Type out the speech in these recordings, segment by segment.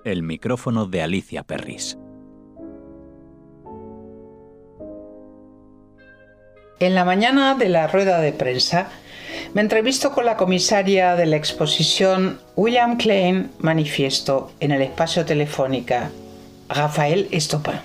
El micrófono de Alicia Perris. En la mañana de la rueda de prensa, me entrevisto con la comisaria de la exposición William Klein Manifiesto en el espacio Telefónica, Raphaël Estopin.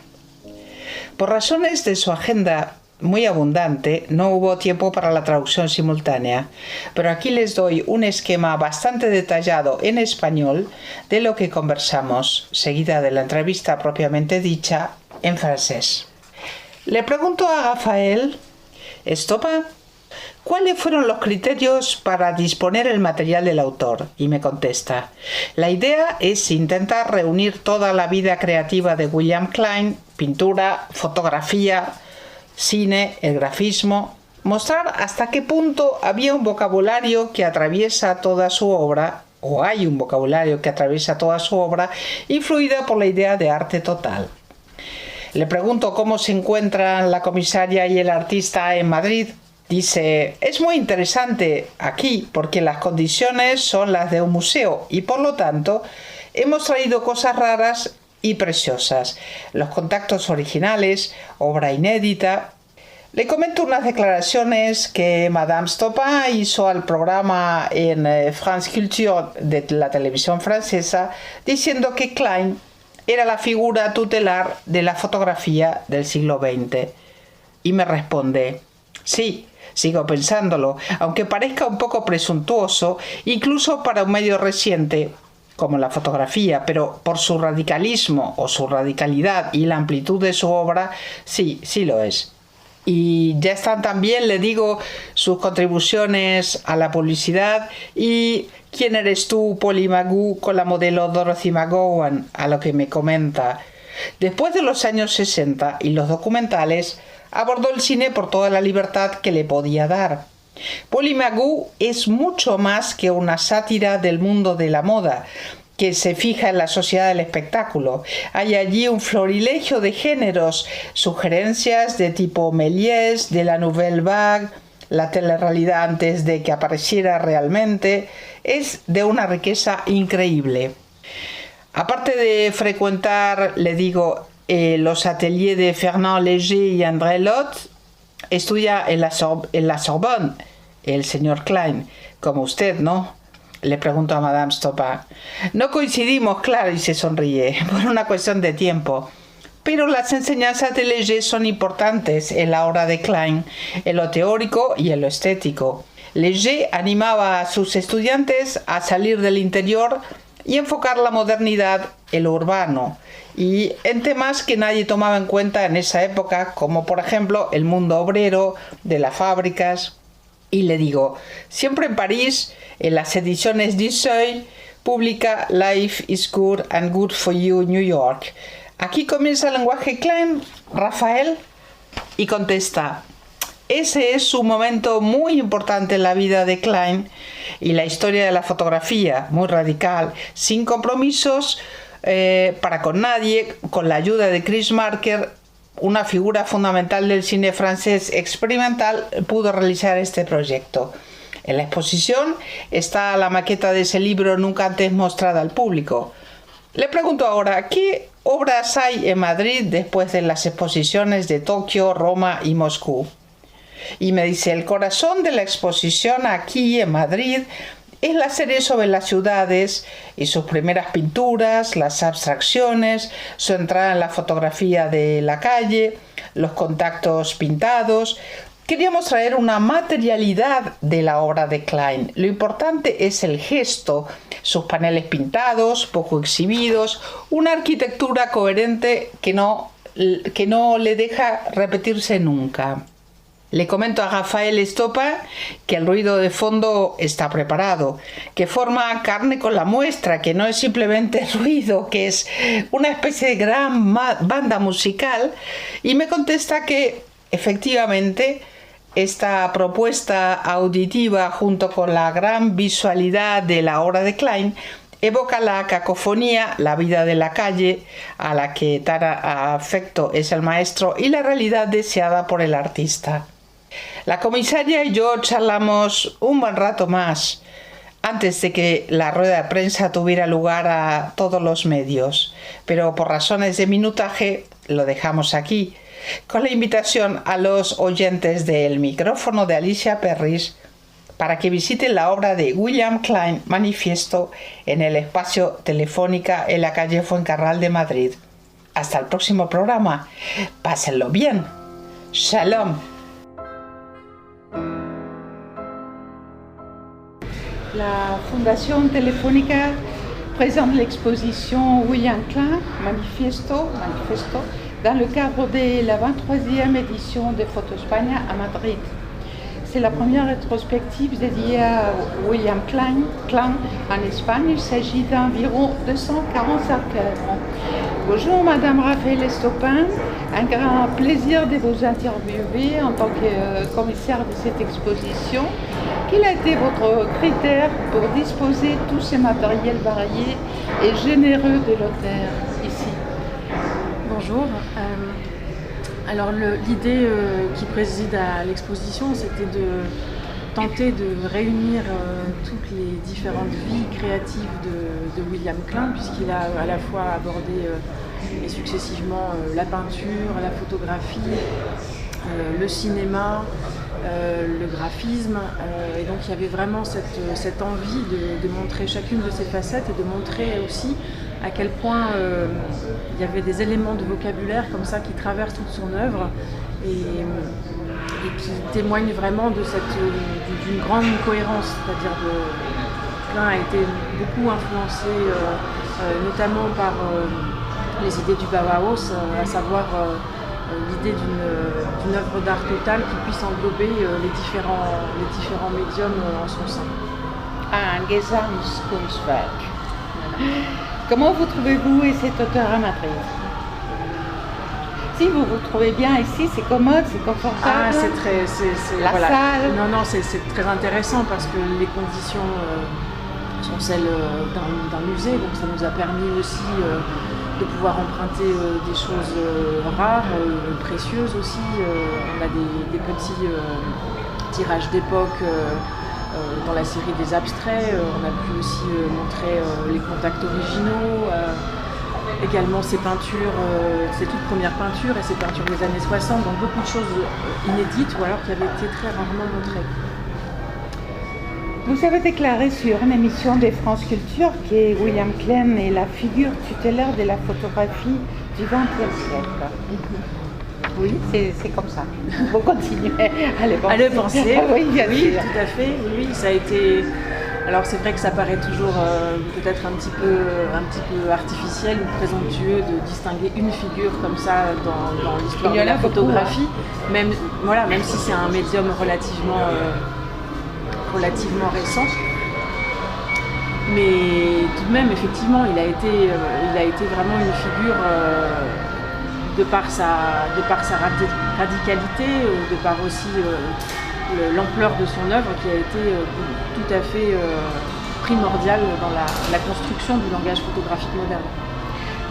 Por razones de su agenda muy abundante, no hubo tiempo para la traducción simultánea, pero aquí les doy un esquema bastante detallado en español de lo que conversamos, seguida de la entrevista propiamente dicha en francés. Le pregunto a Raphaël Estopin ¿cuáles fueron los criterios para disponer el material del autor? Y me contesta: la idea es intentar reunir toda la vida creativa de William Klein, pintura, fotografía, cine, el grafismo, mostrar hasta qué punto había un vocabulario que atraviesa toda su obra, o hay un vocabulario que atraviesa toda su obra, influida por la idea de arte total. Le pregunto cómo se encuentran la comisaria y el artista en Madrid. Dice: es muy interesante aquí porque las condiciones son las de un museo y por lo tanto hemos traído cosas raras y preciosas, los contactos originales, obra inédita. Le comento unas declaraciones que Madame Estopin hizo al programa en France Culture de la televisión francesa, diciendo que Klein era la figura tutelar de la fotografía del siglo XX. Y me responde: sí, sigo pensándolo, aunque parezca un poco presuntuoso, incluso para un medio reciente como la fotografía, pero por su radicalismo o su radicalidad y la amplitud de su obra, sí lo es. Y ya están también, le digo, sus contribuciones a la publicidad y ¿Quién eres tú, Polly Magoo?, con la modelo Dorothy McGowan, a lo que me comenta. Después de los años 60 y los documentales, abordó el cine por toda la libertad que le podía dar. Polly Magoo es mucho más que una sátira del mundo de la moda, que se fija en la sociedad del espectáculo. Hay allí un florilegio de géneros, sugerencias de tipo Méliès, de la Nouvelle Vague, la telerrealidad antes de que apareciera realmente. Es de una riqueza increíble. Aparte de frecuentar, le digo, los ateliers de Fernand Léger y André Lhote, estudia en la Sorbonne, el señor Klein, como usted, ¿no? Le pregunto a Madame Estopin. No coincidimos, claro, y se sonríe, por una cuestión de tiempo. Pero las enseñanzas de Léger son importantes en la obra de Klein, en lo teórico y en lo estético. Léger animaba a sus estudiantes a salir del interior y enfocar la modernidad en lo urbano, y en temas que nadie tomaba en cuenta en esa época, como por ejemplo el mundo obrero, de las fábricas. Y le digo, siempre en París, en las ediciones du Seuil, publica Life is Good and Good for You, New York. Aquí comienza el lenguaje Klein, Raphaël, y contesta: ese es un momento muy importante en la vida de Klein y la historia de la fotografía, muy radical, sin compromisos para con nadie, con la ayuda de Chris Marker, una figura fundamental del cine francés experimental, pudo realizar este proyecto. En la exposición está la maqueta de ese libro nunca antes mostrada al público. Le pregunto ahora, ¿qué obras hay en Madrid después de las exposiciones de Tokio, Roma y Moscú? Y me dice: el corazón de la exposición aquí en Madrid es la serie sobre las ciudades y sus primeras pinturas, las abstracciones, su entrada en la fotografía de la calle, los contactos pintados. Queríamos traer una materialidad de la obra de Klein. Lo importante es el gesto, sus paneles pintados, poco exhibidos, una arquitectura coherente que no le deja repetirse nunca. Le comento a Raphaël Estopin que el ruido de fondo está preparado, que forma carne con la muestra, que no es simplemente ruido, que es una especie de gran banda musical, y me contesta que efectivamente esta propuesta auditiva junto con la gran visualidad de la obra de Klein evoca la cacofonía, la vida de la calle, a la que tan afecto es el maestro, y la realidad deseada por el artista. La comisaria y yo charlamos un buen rato más. antes de que la rueda de prensa tuviera lugar a todos los medios, pero por razones de minutaje lo dejamos aquí, con la invitación a los oyentes del micrófono de Alicia Perris para que visiten la obra de William Klein, Manifiesto, en el espacio Telefónica en la calle Fuencarral de Madrid. Hasta el próximo programa. Pásenlo bien. Shalom. La Fondation Telefónica présente l'exposition William Klein, Manifiesto, dans le cadre de la 23e édition de Fotoespaña à Madrid. C'est la première rétrospective dédiée à William Klein en Espagne. Il s'agit d'environ 245 œuvres. Bonjour Madame Raphaël Estopin, un grand plaisir de vous interviewer en tant que commissaire de cette exposition. Quel a été votre critère pour disposer tous ces matériels variés et généreux de l'auteur ici? Bonjour. Alors l'idée qui préside à l'exposition, c'était de tenter de réunir toutes les différentes vies créatives de William Klein, puisqu'il a à la fois abordé et successivement la peinture, la photographie, le cinéma, le graphisme, et donc il y avait vraiment cette envie de montrer chacune de ces facettes et de montrer aussi à quel point il y avait des éléments de vocabulaire comme ça qui traversent toute son œuvre et qui témoignent vraiment d'une grande cohérence, c'est-à-dire que Klein a été beaucoup influencé notamment par les idées du Bauhaus, à savoir l'idée d'une œuvre d'art totale qui puisse englober les différents médiums en son sein. Un Gesamtkunstwerk. Comment vous trouvez-vous et cet auteur à Madrid? Si vous vous trouvez bien ici, c'est commode, c'est confortable. Ah, la voilà. salle. Non, c'est très intéressant parce que les conditions sont celles d'un musée, donc ça nous a permis aussi de pouvoir emprunter des choses rares, précieuses aussi. On a des petits tirages d'époque dans la série des abstraits. On a pu aussi montrer les contacts originaux, également ses peintures, ses toutes premières peintures et ses peintures des années 60, donc beaucoup de choses inédites ou alors qui avaient été très rarement montrées. Vous avez déclaré sur une émission de France Culture que William Klein est la figure tutélaire de la photographie du XXe siècle. Oui, c'est comme ça. Vous continuez à le penser. À le penser, oui, bien sûr. Tout à fait. Oui, ça a été. Alors c'est vrai que ça paraît toujours peut-être un petit peu artificiel ou présomptueux de distinguer une figure comme ça dans l'histoire de la photographie. Même si c'est un médium relativement récent. Mais tout de même, effectivement, il a été vraiment une figure de par sa radicalité, de par aussi l'ampleur de son œuvre qui a été tout à fait primordiale dans la construction du langage photographique moderne.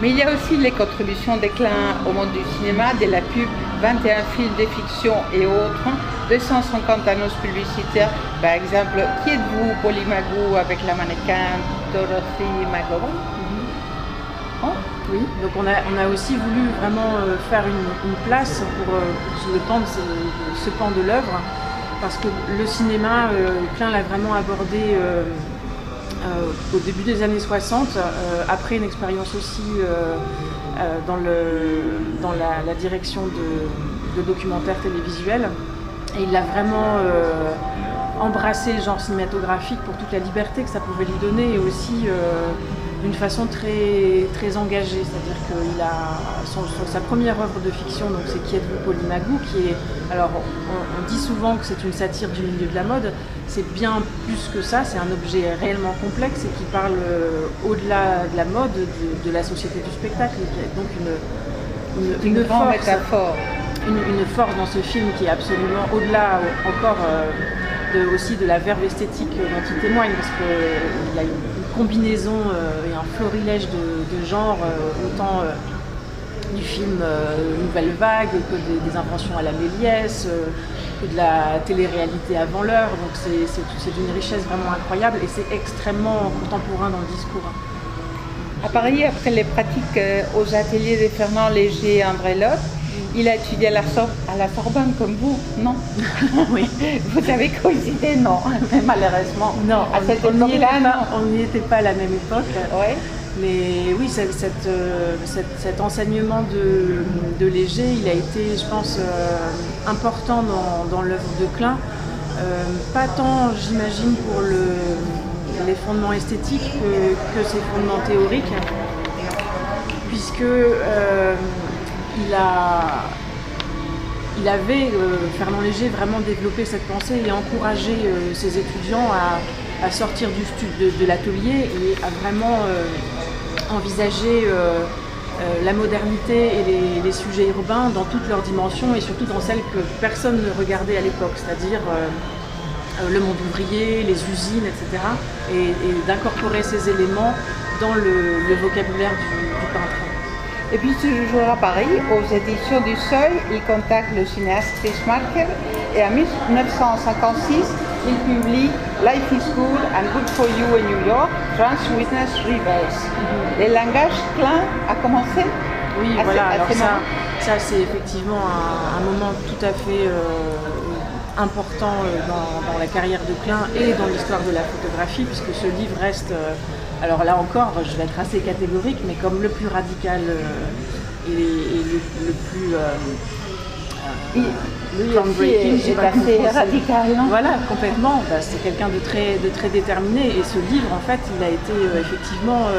Mais il y a aussi les contributions de Klein au monde du cinéma, de la pub, 21 films de fiction et autres, 250 annonces publicitaires. Par exemple, Qui êtes-vous, Polymagou, avec la mannequin Dorothy McGowan. Oh, oui, donc on a aussi voulu vraiment faire une place pour ce pan de l'œuvre, parce que le cinéma, Klein l'a vraiment abordé au début des années 60, après une expérience aussi dans la direction de documentaires télévisuels. Et il a vraiment embrassé le genre cinématographique pour toute la liberté que ça pouvait lui donner et aussi d'une façon très, très engagée. C'est-à-dire qu'il a sa première œuvre de fiction, donc c'est Qui êtes-vous, Polymagou, qui est... Alors on dit souvent que c'est une satire du milieu de la mode, c'est bien plus que ça, c'est un objet réellement complexe et qui parle au-delà de la mode, de la société du spectacle, et qui est donc une grande force, métaphore. Une force dans ce film qui est absolument au-delà encore aussi de la verve esthétique dont il témoigne, parce qu'il y a une combinaison et un florilège de genres, autant du film Nouvelle Vague que des inventions à la Méliès, que de la télé-réalité avant l'heure. Donc c'est d'une richesse vraiment incroyable et c'est extrêmement contemporain dans le discours. À Paris, après les pratiques aux ateliers de Fernand Léger et André Lhote, il a étudié à la Sorbonne comme vous, non? Oui. Vous avez coïncidé, non? Mais malheureusement. Non, à cette époque-là, on n'y était pas à la même époque. Ouais. Mais oui, cet enseignement de Léger, il a été, je pense, important dans l'œuvre de Klein. Pas tant, j'imagine, pour les fondements esthétiques que ses fondements théoriques, puisque il avait, Fernand Léger, vraiment développé cette pensée et encouragé ses étudiants à sortir de l'atelier et à vraiment envisager la modernité et les sujets urbains dans toutes leurs dimensions et surtout dans celles que personne ne regardait à l'époque, c'est-à-dire le monde ouvrier, les usines, etc. Et d'incorporer ces éléments dans le vocabulaire du peintre. Et puis toujours à Paris, aux éditions du Seuil, il contacte le cinéaste Chris Marker et en 1956, il publie Life is Good and Good for You in New York, Trans Witness Rebels. Le langage Klein a commencé. Oui, voilà, alors ça c'est effectivement un moment tout à fait important dans la carrière de Klein et dans l'histoire de la photographie, puisque ce livre reste, alors là encore, je vais être assez catégorique, mais comme le plus radical et le plus groundbreaking, c'est assez radical, non? Voilà, complètement. C'est quelqu'un de très déterminé, et ce livre, en fait, il a été effectivement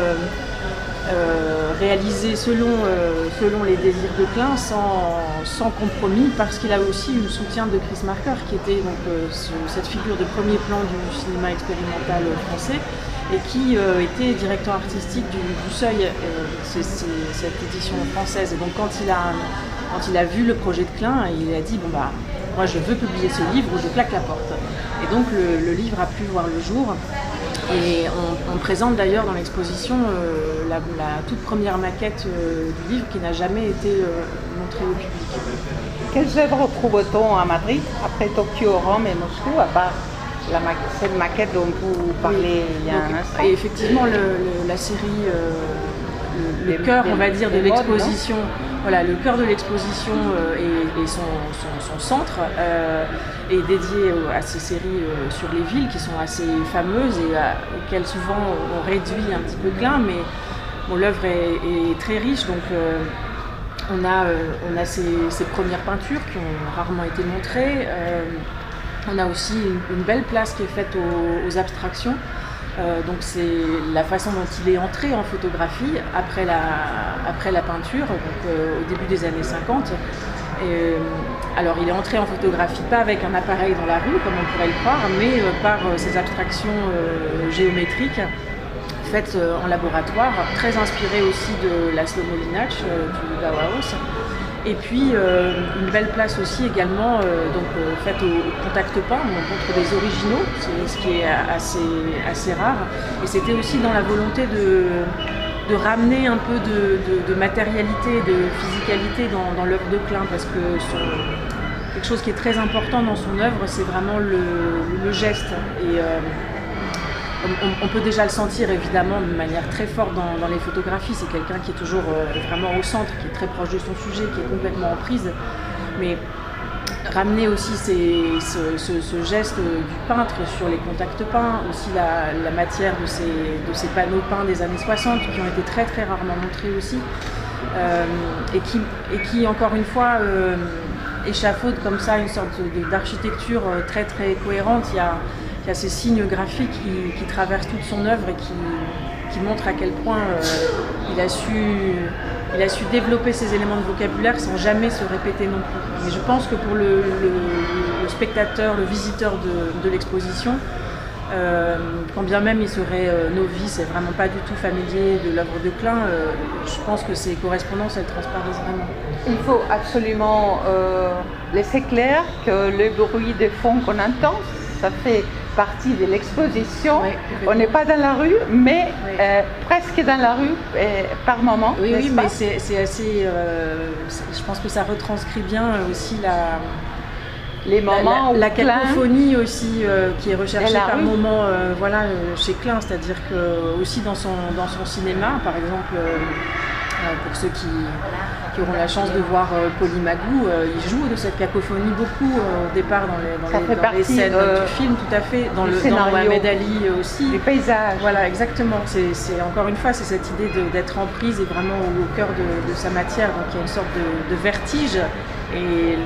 réalisé selon les désirs de Klein, sans compromis, parce qu'il a aussi eu le soutien de Chris Marker, qui était donc cette figure de premier plan du cinéma expérimental français, et qui était directeur artistique du Seuil, cette édition française. Et donc quand il a vu le projet de Klein, il a dit moi je veux publier ce livre ou je claque la porte. Et donc le livre a pu voir le jour. Et on présente d'ailleurs dans l'exposition la toute première maquette du livre qui n'a jamais été montrée au public. Quelles œuvres trouve-t-on à Madrid, après Tokyo, Rome et Moscou, à part cette maquette dont vous parlez il y a un instant? Et effectivement, la série, le cœur, on va dire, de l'exposition, voilà, le cœur de l'exposition et son centre est dédié à ces séries sur les villes qui sont assez fameuses et auxquelles souvent on réduit un petit peu Klein, mais l'œuvre est très riche, donc on a ces premières peintures qui ont rarement été montrées. On a aussi une belle place qui est faite aux abstractions. Donc c'est la façon dont il est entré en photographie après la peinture, donc au début des années 50. Alors il est entré en photographie pas avec un appareil dans la rue comme on pourrait le croire, mais par ces abstractions géométriques faites en laboratoire, très inspirées aussi de Laszlo Molinach, du Bauhaus. Et puis une belle place aussi également faite au contact peint, donc contre des originaux, ce qui est assez rare. Et c'était aussi dans la volonté de ramener un peu de matérialité, de physicalité dans l'œuvre de Klein, parce que quelque chose qui est très important dans son œuvre, c'est vraiment le geste. Et on peut déjà le sentir évidemment de manière très forte dans les photographies. C'est quelqu'un qui est toujours vraiment au centre, qui est très proche de son sujet, qui est complètement en prise. Mais ramener aussi ce geste du peintre sur les contacts peints, aussi la matière de ces panneaux peints des années 60 qui ont été très très rarement montrés aussi, et qui encore une fois échafaudent comme ça une sorte d'architecture très très cohérente. Il y a ces signes graphiques qui traversent toute son œuvre et qui montrent à quel point il a su développer ces éléments de vocabulaire sans jamais se répéter non plus. Mais je pense que pour le spectateur, le visiteur de l'exposition, quand bien même il serait novice et vraiment pas du tout familier de l'œuvre de Klein, je pense que ces correspondances, elles transparaissent vraiment. Il faut absolument laisser clair que le bruit de fond qu'on entend, ça fait partie de l'exposition. Oui, on n'est pas dans la rue, mais oui, presque dans la rue par moment. Oui, mais c'est assez. Je pense que ça retranscrit bien aussi les moments la où Klein, cacophonie aussi qui est recherchée la par rue. moments chez Klein, c'est-à-dire que aussi dans son cinéma, par exemple, pour ceux qui auront la chance de voir Polymagou, il joue de cette cacophonie beaucoup au départ dans les scènes du film, tout à fait, dans Mohamed Ali aussi. Les paysages. Voilà, exactement. C'est encore une fois, c'est cette idée d'être en prise et vraiment au cœur de sa matière. Donc il y a une sorte de vertige et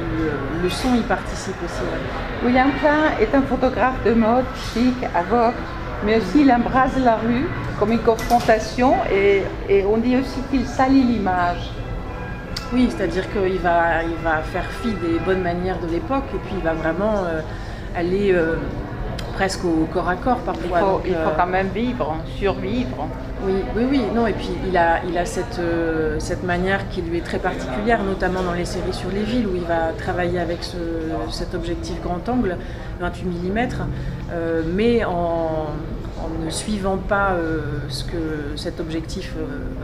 le son y participe aussi. Ouais. William Klein est un photographe de mode, chic, aveugle, mais aussi il embrasse la rue comme une confrontation et on dit aussi qu'il salit l'image. Oui, c'est-à-dire qu'il va faire fi des bonnes manières de l'époque et puis il va vraiment aller presque au corps à corps parfois. Il faut quand même vivre, survivre. Oui, non, et puis il a cette manière qui lui est très particulière, notamment dans les séries sur les villes où il va travailler avec cet objectif grand angle, 28 mm, mais en ne suivant pas ce que cet objectif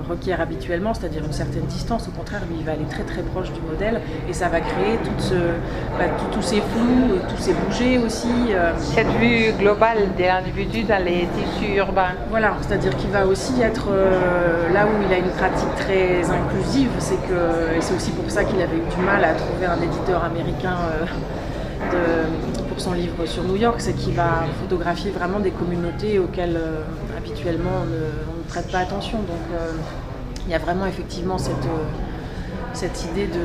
requiert habituellement, c'est-à-dire une certaine distance. Au contraire, lui, il va aller très très proche du modèle et ça va créer tous ces flous, tous ces bougés aussi. Cette vue globale de l'individu dans les tissus urbains. Voilà, c'est-à-dire qu'il va aussi être là où il a une pratique très inclusive, et c'est aussi pour ça qu'il avait eu du mal à trouver un éditeur américain pour son livre sur New York, c'est qu'il va photographier vraiment des communautés auxquelles habituellement on ne prête pas attention. Donc il y a vraiment effectivement cette idée de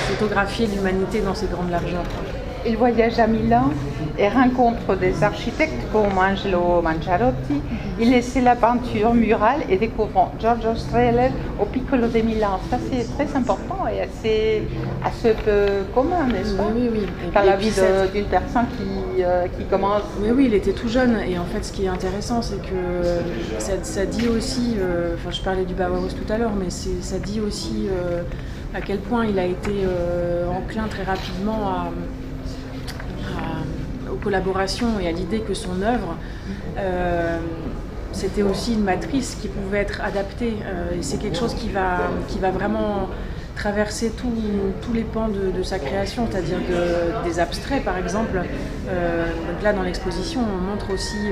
photographier l'humanité dans ses grandes largeurs. Il voyage à Milan et rencontre des architectes comme Angelo Mangiarotti. Il essaie la peinture murale et découvre Giorgio Strehler au Piccolo de Milan. Ça, c'est très important et assez peu commun, n'est-ce pas? Oui. Dans la vie d'une personne qui commence. Oui, il était tout jeune. Et en fait, ce qui est intéressant, c'est que ça dit aussi, je parlais du Bauhaus tout à l'heure, mais ça dit aussi à quel point il a été enclin très rapidement aux collaborations et à l'idée que son œuvre, c'était aussi une matrice qui pouvait être adaptée. Et c'est quelque chose qui va vraiment traverser tous les pans de sa création, c'est-à-dire des abstraits par exemple. Donc là dans l'exposition on montre aussi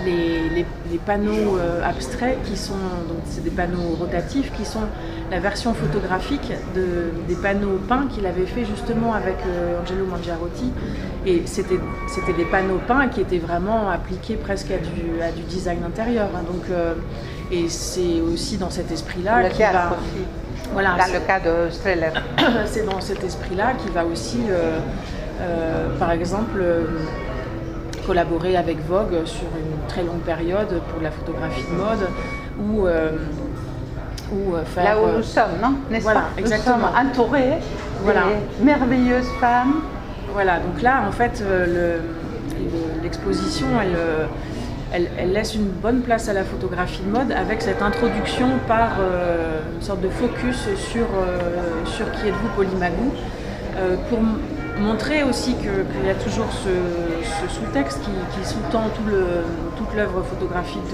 les panneaux abstraits qui sont, donc c'est des panneaux rotatifs qui sont la version photographique des panneaux peints qu'il avait fait justement avec Angelo Mangiarotti, et c'était des panneaux peints qui étaient vraiment appliqués presque à du design intérieur, hein. Donc, et c'est aussi dans cet esprit-là qu'il va... Voilà, dans le cas de Strehler. C'est dans cet esprit-là qu'il va aussi, par exemple, collaborer avec Vogue sur une très longue période pour la photographie de mode, ou faire... Là où nous sommes, non? N'est-ce voilà, pas? exactement. Nous sommes entourés de merveilleuses femmes. Voilà, donc là, en fait, l'exposition, elle laisse une bonne place à la photographie de mode avec cette introduction par une sorte de focus sur qui êtes-vous, Polymagou, pour montrer aussi qu'il y a toujours ce sous-texte qui sous-tend toute l'œuvre photographique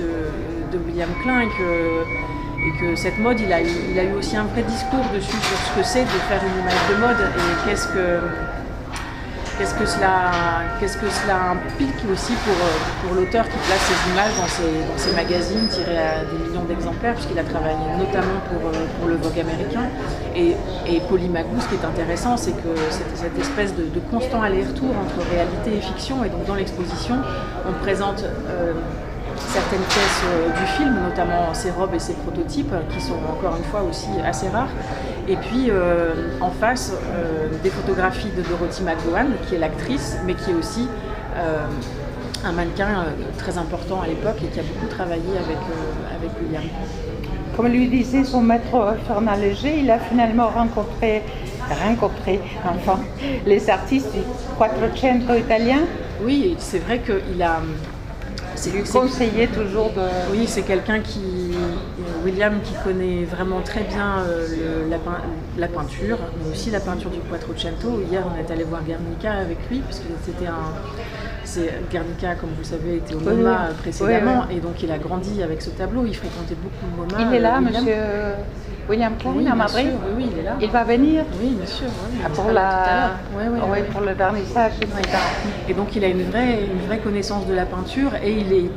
de William Klein, et que cette mode, il a eu aussi un vrai discours dessus sur ce que c'est de faire une image de mode et qu'est-ce que cela implique aussi pour l'auteur qui place ses images dans ses magazines tirés à des millions d'exemplaires, puisqu'il a travaillé notamment pour le Vogue américain. Et Polymagou, ce qui est intéressant, c'est que c'est cette espèce de constant aller-retour entre réalité et fiction. Et donc dans l'exposition, on présente certaines pièces du film, notamment ses robes et ses prototypes, qui sont encore une fois aussi assez rares. Et puis en face, des photographies de Dorothy McGowan, qui est l'actrice, mais qui est aussi un mannequin très important à l'époque et qui a beaucoup travaillé avec William. Comme lui disait son maître Fernand Léger, il a finalement rencontré les artistes du Quattrocento italien. Oui, c'est vrai qu'il a... C'est lui conseiller toujours de... Oui, c'est quelqu'un William, qui connaît vraiment très bien la peinture, mais aussi la peinture du Quattrocento. Hier, on est allé voir Guernica avec lui, puisque Guernica, comme vous le savez, était au MoMA précédemment, et donc il a grandi avec ce tableau, il fréquentait beaucoup le MoMA. Il est là, monsieur William Klein Oui, à bien Madrid. sûr, oui, il est là. Il va venir Oui, bien sûr. Oui, il pour, sera là tout à l'heure. Oui, pour le vernissage, etc. Et donc il a une vraie connaissance de la peinture et il est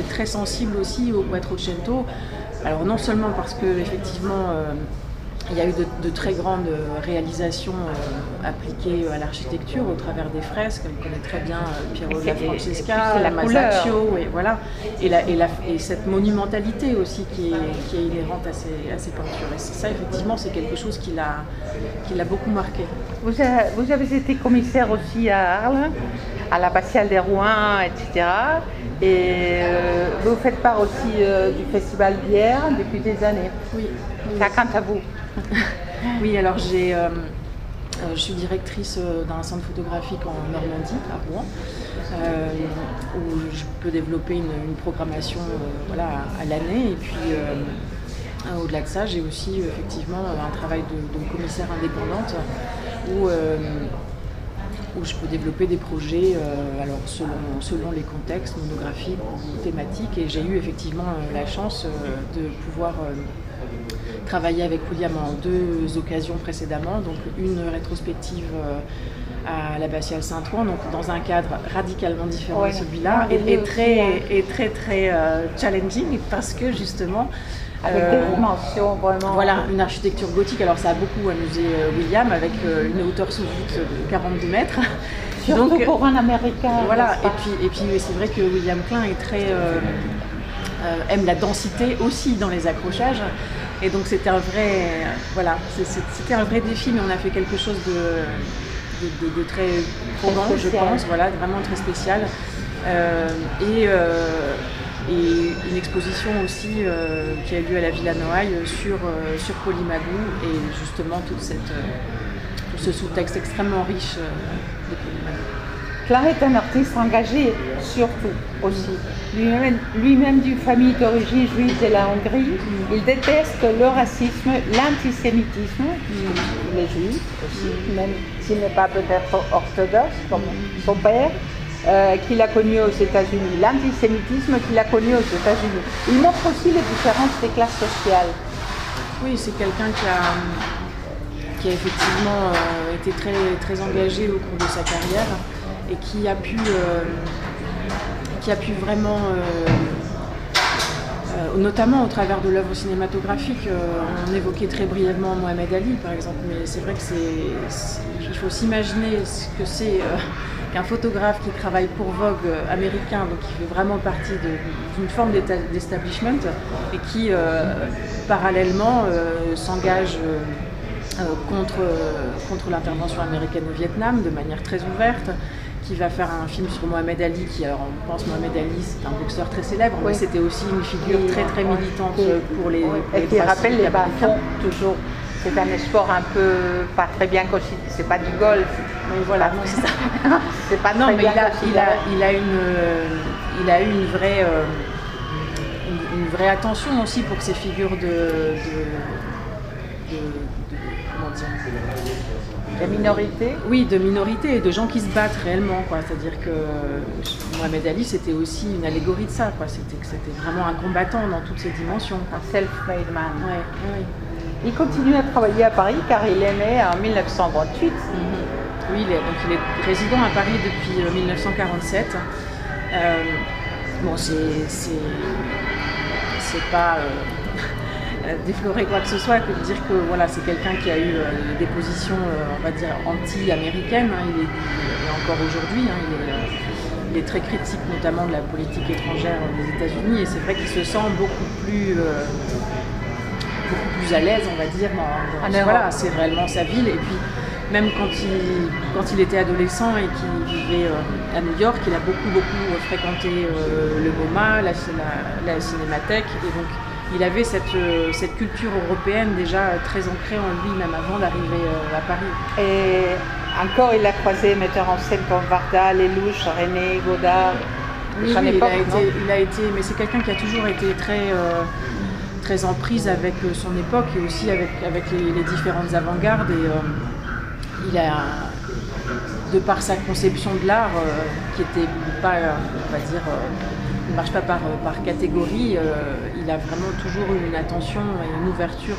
très sensible aussi au Quattrocento. Alors non seulement parce que effectivement il y a eu de très grandes réalisations appliquées à l'architecture au travers des fresques. Il connaît très bien Piero della Francesca, la Masaccio, et voilà. Et cette monumentalité aussi qui est inhérente à ces peintures. Et ça, effectivement, c'est quelque chose qui l'a beaucoup marqué. Vous avez été commissaire aussi à Arles, à l'abbatiale des Rouen, etc. Et vous faites part aussi du Festival Bière depuis des années. Oui. Ça quant à vous. Oui, alors je suis directrice d'un centre photographique en Normandie, à Rouen, où je peux développer une programmation à l'année. Et puis, au-delà de ça, j'ai aussi effectivement un travail de commissaire indépendante où je peux développer des projets alors selon les contextes monographiques ou thématiques. Et j'ai eu effectivement la chance de pouvoir travailler avec William en 2 occasions précédemment, donc une rétrospective à l'abbatiale Saint-Ouen, donc dans un cadre radicalement différent de celui-là, et très challenging, parce que justement avec des dimensions vraiment. Voilà, une architecture gothique. Alors ça a beaucoup amusé William, avec une hauteur sous voûte de 42 mètres. Surtout donc, pour un Américain. Voilà, et puis c'est vrai que William Klein est aime la densité aussi dans les accrochages. Et donc c'était un vrai défi, mais on a fait quelque chose de très probant, je pense, voilà, vraiment très spécial. Et une exposition aussi qui a eu lieu à la Villa Noailles sur Polymagou, et justement tout ce sous-texte extrêmement riche de Polymagou. Klein est un artiste engagé, surtout aussi. Lui-même d'une famille d'origine juive de la Hongrie, il déteste le racisme, l'antisémitisme, les juifs aussi, même s'il n'est pas peut-être orthodoxe comme son père, qu'il a connu aux États-Unis, l'antisémitisme qu'il a connu aux États-Unis. Il montre aussi les différences des classes sociales. Oui, c'est quelqu'un qui a effectivement été très engagé au cours de sa carrière, et qui a pu vraiment, notamment au travers de l'œuvre cinématographique, on évoquait très brièvement Mohamed Ali par exemple, mais c'est vrai qu'il faut s'imaginer ce que c'est qu'un photographe qui travaille pour Vogue américain, donc qui fait vraiment partie d'une forme d'establishment, et qui parallèlement s'engage contre l'intervention américaine au Vietnam de manière très ouverte, qui va faire un film sur Mohamed Ali, qui, alors on pense Mohamed Ali, c'est un boxeur très célèbre, mais c'était aussi une figure très militante pour les et qui rappelle les bas-fonds toujours. C'est un sport un peu pas très bien considéré, c'est pas du golf. Mais voilà, non, c'est ça. C'est pas très bien considéré. Il a eu une vraie attention aussi pour ces figures comment dire, de minorités. Oui, de minorités et de gens qui se battent réellement, quoi. C'est-à-dire que Mohamed Ali, c'était aussi une allégorie de ça, quoi. C'était vraiment un combattant dans toutes ses dimensions, quoi. Un self-made man. Ouais. Il continue à travailler à Paris car il est né en 1928. Oui, il est résident à Paris depuis 1947. Bon, c'est pas déflorer quoi que ce soit que de dire que voilà, c'est quelqu'un qui a eu des positions, on va dire, anti-américaines. Il est encore aujourd'hui, il est très critique notamment de la politique étrangère des États-Unis, et c'est vrai qu'il se sent beaucoup plus à l'aise, on va dire, voilà, c'est réellement sa ville. Et puis même quand il était adolescent et qu'il vivait à New York, il a beaucoup fréquenté le MoMA, la Cinémathèque, et donc il avait cette culture européenne déjà très ancrée en lui, même avant d'arriver à Paris. Et encore, il a croisé metteurs en scène comme Varda, Lelouch, René, Godard. Oui, il a été, mais c'est quelqu'un qui a toujours été très en prise avec son époque, et aussi avec les différentes avant-gardes. Et il a, de par sa conception de l'art, qui était pas, on va dire, ne marche pas par catégorie. Il a vraiment toujours une attention et une ouverture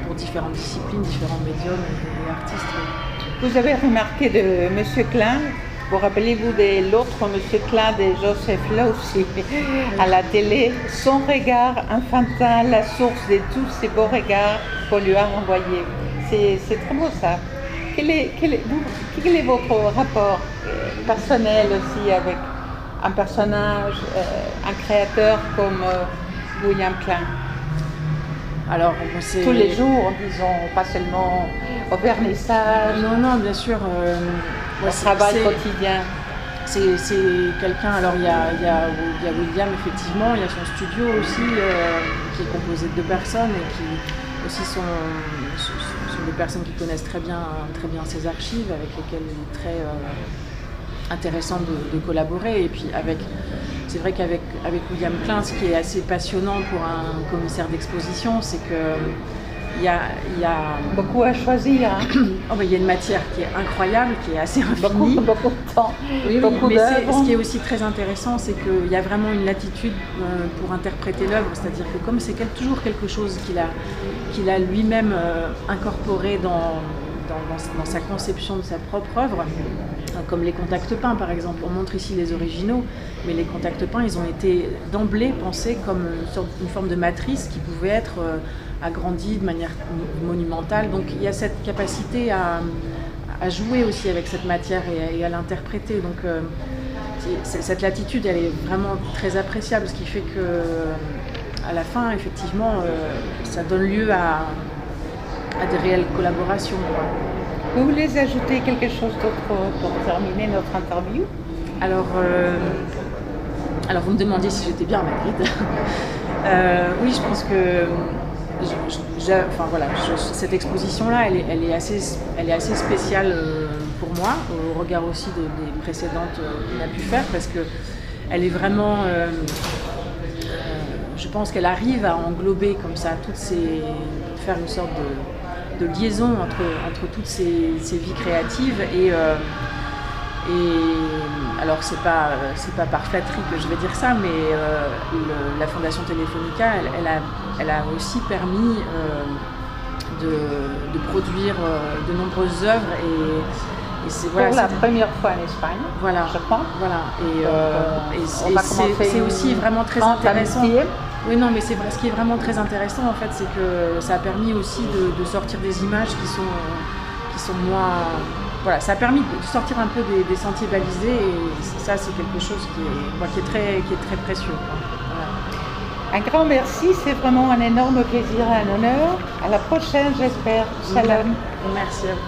pour différentes disciplines, différents médiums et artistes. Vous avez remarqué de M. Klein, vous rappelez-vous de l'autre M. Klein de Joseph Losey à la télé, son regard enfantin, la source de tous ces beaux regards qu'on lui a renvoyés. C'est très beau ça. Quel est votre rapport personnel aussi avec un personnage, un créateur comme William Klein? Alors, tous les jours, disons, pas seulement au vernissage. Non, bien sûr. Au travail quotidien. C'est quelqu'un, alors il y a William effectivement, il y a son studio aussi qui est composé de 2 personnes et qui aussi sont des personnes qui connaissent très bien ses archives, avec lesquelles il est très intéressant de collaborer. Et puis c'est vrai qu'avec William Klein, ce qui est assez passionnant pour un commissaire d'exposition, c'est que il y a beaucoup à choisir. Hein. Il y a une matière qui est incroyable, qui est assez infinie. Beaucoup de temps. Oui, mais ce qui est aussi très intéressant, c'est qu'il y a vraiment une latitude pour interpréter l'œuvre. C'est-à-dire que comme c'est toujours quelque chose qu'il a lui-même incorporé dans sa conception de sa propre œuvre, comme les contacts peints par exemple. On montre ici les originaux, mais les contacts peints, ils ont été d'emblée pensés comme une forme de matrice qui pouvait être agrandie de manière monumentale. Donc il y a cette capacité à jouer aussi avec cette matière et à l'interpréter. Donc cette latitude, elle est vraiment très appréciable, ce qui fait que à la fin, effectivement, ça donne lieu à des réelles collaborations. Vous voulez ajouter quelque chose d'autre pour terminer notre interview? Alors vous me demandiez si j'étais bien à Madrid. Oui, je pense que cette exposition-là, elle est assez spéciale pour moi, au regard aussi des précédentes qu'on a pu faire, parce que elle est vraiment, je pense qu'elle arrive à englober comme ça faire une sorte de liaison entre toutes ces vies créatives et alors c'est pas par flatterie que je vais dire ça, mais la Fondation Telefonica, elle a aussi permis de produire de nombreuses œuvres et c'est pour la première fois en Espagne. Voilà, je crois. Voilà, et c'est aussi vraiment très intéressant. Oui, non, mais c'est vrai. Ce qui est vraiment très intéressant, en fait, c'est que ça a permis aussi de sortir des images qui sont moins. Voilà, ça a permis de sortir un peu des sentiers balisés, et ça, c'est quelque chose qui est très précieux. Voilà. Un grand merci, c'est vraiment un énorme plaisir et un honneur. À la prochaine, j'espère. Salam. Merci à vous.